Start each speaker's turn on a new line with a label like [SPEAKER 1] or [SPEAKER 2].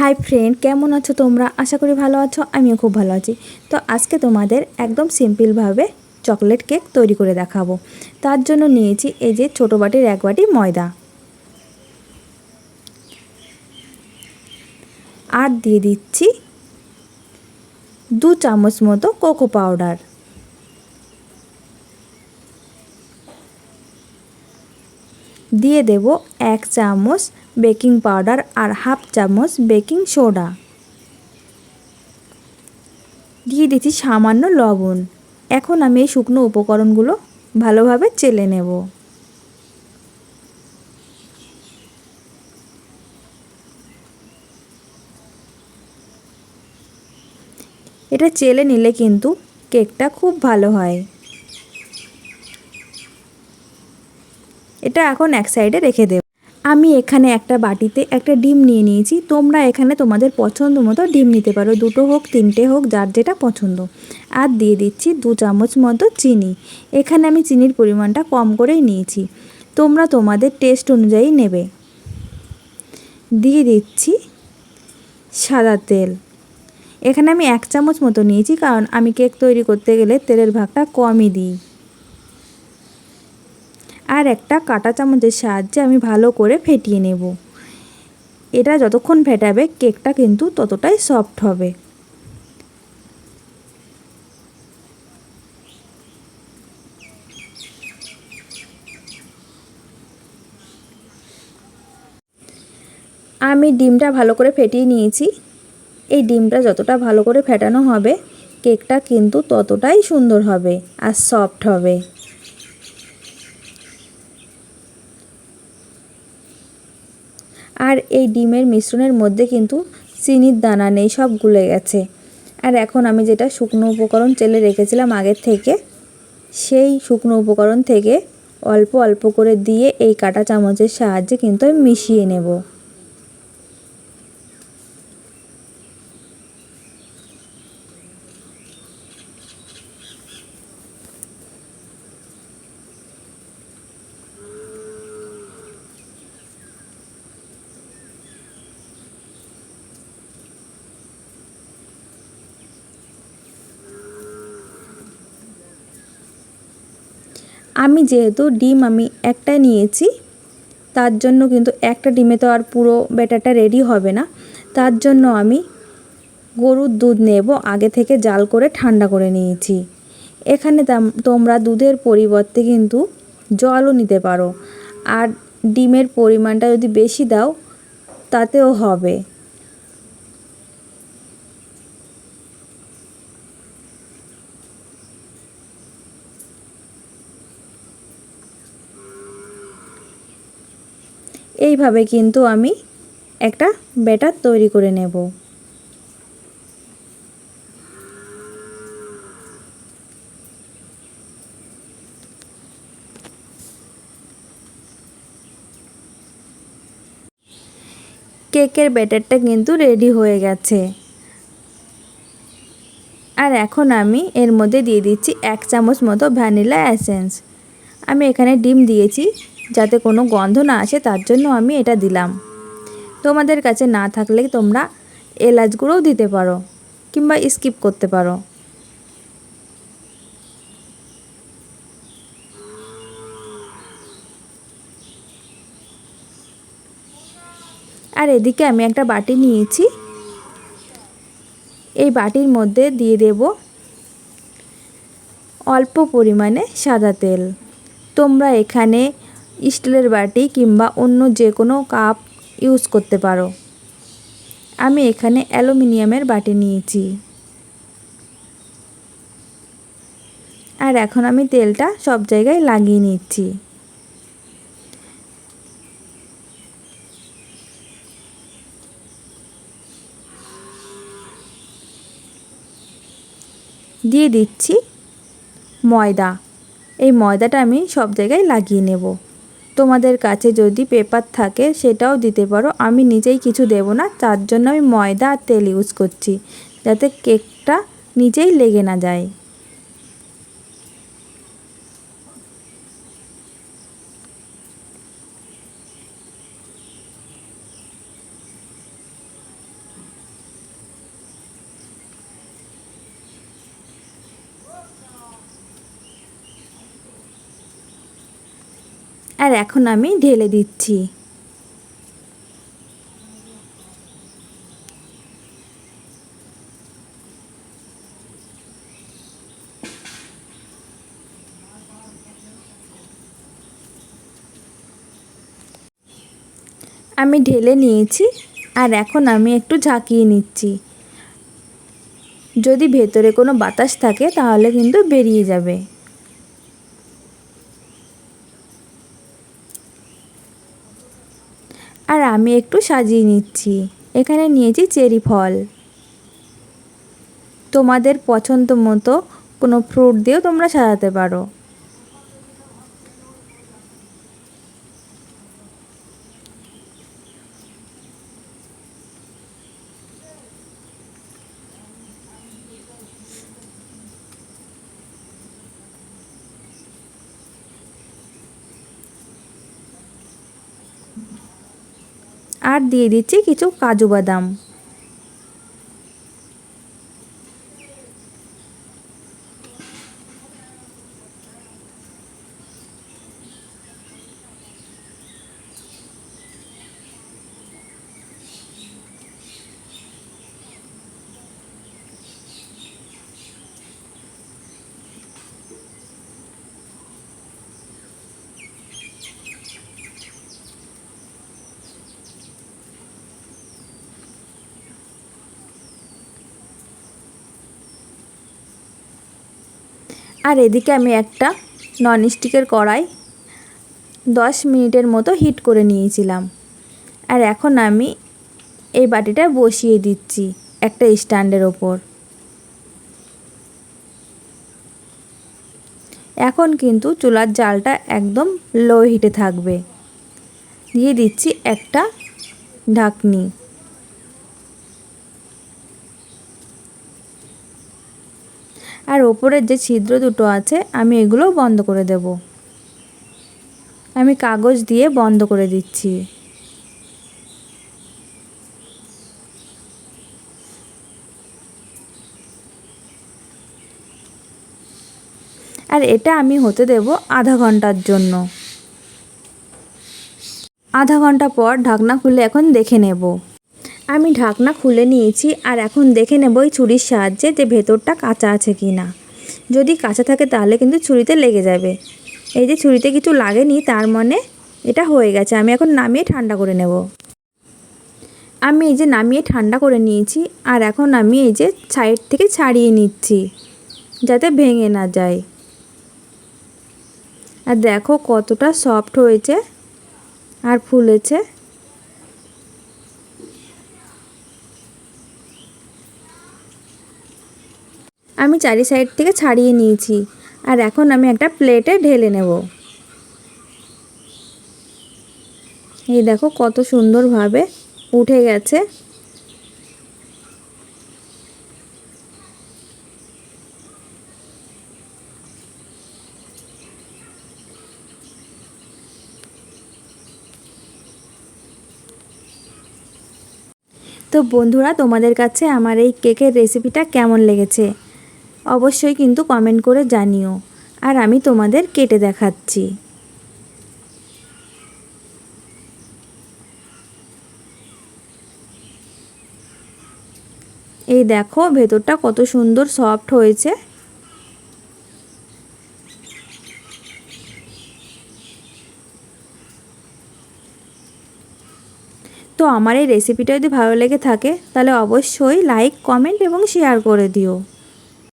[SPEAKER 1] Hi friend, কেমন আছো তোমরা? আশা করি ভালো আছো। আমিও খুব ভালো আছি। তো আজকে তোমাদের একদম সিম্পলভাবে চকলেট কেক তৈরি করে দেখাবো। তার জন্য নিয়েছি এই যে ছোটো বাটির 1 বাটি ময়দা, আর দিয়ে দিচ্ছি 2 চামচ মতো কোকো পাউডার, দিয়ে দেব 1 চামচ বেকিং পাউডার আর হাফ চামচ বেকিং সোডা, দিয়ে দিচ্ছি সামান্য লবণ। এখন আমি এই শুকনো উপকরণগুলো ভালোভাবে চেলে নেব। এটা চেলে নিলে কিন্তু কেকটা খুব ভালো হয়। এটা এখন এক সাইডে রেখে দেব। আমি এখানে একটা বাটিতে একটা ডিম নিয়ে নিয়েছি। তোমরা এখানে তোমাদের পছন্দ মতো ডিম নিতে পারো, 2টো হোক 3টে হোক, যার যেটা পছন্দ। আর দিয়ে দিচ্ছি 2 চামচ মতো চিনি। এখানে আমি চিনির পরিমাণটা কম করেই নিয়েছি, তোমরা তোমাদের টেস্ট অনুযায়ী নেবে। দিয়ে দিচ্ছি সাদা তেল। এখানে আমি 1 চামচ মতো নিয়েছি, কারণ আমি কেক তৈরি করতে গেলে তেলের ভাগটা কমই দিই। আর একটা কাঁটা চামচের সাহায্যে আমি ভালো করে ফেটিয়ে নেব। এটা যতক্ষণ ফেটাবে কেকটা কিন্তু ততটাই সফট হবে। আমি ডিমটা ভালো করে ফেটিয়ে নিয়েছি। এই ডিমটা যতটা ভালো করে ফেটানো হবে কেকটা কিন্তু ততটাই সুন্দর হবে আর সফট হবে। আর এই ডিমের মিশ্রণের মধ্যে কিন্তু চিনির দানা নেই, সব গুলে গেছে। আর এখন আমি যেটা শুকনো উপকরণ চেলে রেখেছিলাম আগের থেকে, সেই শুকনো উপকরণ থেকে অল্প অল্প করে দিয়ে এই কাঁটা চামচের সাহায্যে কিন্তু আমি মিশিয়ে নেব। আমি যেহেতু ডিম একটা নিয়েছি, তার জন্য কিন্তু একটা ডিমে তো আর পুরো ব্যাটারটা রেডি হবে না। তার জন্য আমি গরুর দুধ নেব, আগে থেকে জাল করে ঠান্ডা করে নিয়েছি। এখানে তোমরা দুধের পরিবর্তে কিন্তু জলও নিতে পারো। আর ডিমের পরিমাণটা যদি বেশি দাও তাতেও হবে। এইভাবে কিন্তু আমি একটা ব্যাটার তৈরি করে নেব। কেকের ব্যাটারটা কিন্তু রেডি হয়ে গেছে। আর এখন আমি এর মধ্যে দিয়ে দিচ্ছি 1 চামচ মতো ভ্যানিলা এসেন্স। আমি এখানে ডিম দিয়েছি যাতে কোনো গন্ধ না আসে, তার জন্য আমি এটা দিলাম। তোমাদের কাছে না থাকলে তোমরা এলাচ গুঁড়োও দিতে পারো কিংবা স্কিপ করতে পারো। আর এদিকে আমি একটা বাটি নিয়েছি, এই বাটির মধ্যে দিয়ে দেব অল্প পরিমাণে সাদা তেল। তোমরা এখানে স্টিলের বাটি কিংবা অন্য যে কোনো কাপ ইউজ করতে পারো। আমি এখানে অ্যালুমিনিয়ামের বাটি নিয়েছি। আর এখন আমি তেলটা সব জায়গায় লাগিয়ে নিচ্ছি। দিয়ে দিচ্ছি ময়দা। এই ময়দাটা আমি সব জায়গায় লাগিয়ে নেব। তোমাদের কাছে যদি পেপার থাকে সেটাও দিতে পারো। আমি নিজেই কিছু দেব না, তার জন্য আমি ময়দা আর তেল ইউজ করছি, যাতে কেকটা নিজেই লেগে না যায়। আর এখন আমি ঢেলে দিচ্ছি। আমি ঢেলে নিয়েছি আর এখন আমি একটু ঝাঁকিয়ে নিচ্ছি। যদি ভেতরে কোনো বাতাস থাকে তাহলে কিন্তু বেরিয়ে যাবে। আর আমি একটু সাজিয়ে নিচ্ছি। এখানে নিয়েছি চেরি ফল। তোমাদের পছন্দ মতো কোনো ফ্রুট দিয়েও তোমরা সাজাতে পারো। আর দিয়ে দিচ্ছি কিছু কাজু বাদাম। আর এদিকে আমি একটা ননস্টিকের কড়াই 10 মিনিটের মতো হিট করে নিয়েছিলাম। আর এখন আমি এই বাটিটা বসিয়ে দিচ্ছি একটা স্ট্যান্ডের ওপর। এখন কিন্তু চুলার জালটা একদম লো হিটে থাকবে। দিয়ে দিচ্ছি একটা ঢাকনি। আর ওপরের যে ছিদ্র দুটো আছে আমি এগুলো বন্ধ করে দেব। আমি কাগজ দিয়ে বন্ধ করে দিচ্ছি। আর এটা আমি হতে দেব আধা ঘন্টার জন্য। আধা ঘন্টা পর ঢাকনা খুলে এখন দেখে নেব। আমি ঢাকনা খুলে নিয়েছি আর এখন দেখে নেব এই ছুরির সাহায্যে যে ভেতরটা কাঁচা আছে কি না। যদি কাঁচা থাকে তাহলে কিন্তু ছুরিতে লেগে যাবে। এই যে ছুরিতে কিছু লাগেনি তার মানে এটা হয়ে গেছে। আমি এখন নামিয়ে ঠান্ডা করে নেব। আমি এই যে নামিয়ে ঠান্ডা করে নিয়েছি আর এখন আমি এই যে সাইড থেকে ছাড়িয়ে নিচ্ছি যাতে ভেঙে না যায়। আর দেখো কতটা সফট হয়েছে আর ফুলেছে। আমি চারি সাইড থেকে ছাড়িয়ে নিয়েছি আর এখন আমি একটা প্লেটে ঢেলে নেব। এই দেখো কত সুন্দরভাবে উঠে গেছে। তো বন্ধুরা, তোমাদের কাছে আমার এই কেকের রেসিপিটা কেমন লেগেছে অবশ্যই কিন্তু কমেন্ট করে জানিও। আর আমি তোমাদের কেটে দেখাচ্ছি। এই দেখো ভেতরটা কত সুন্দর সফট হয়েছে। তো আমার এই রেসিপিটা যদি ভালো লেগে থাকে তাহলে অবশ্যই লাইক, কমেন্ট এবং শেয়ার করে দিও।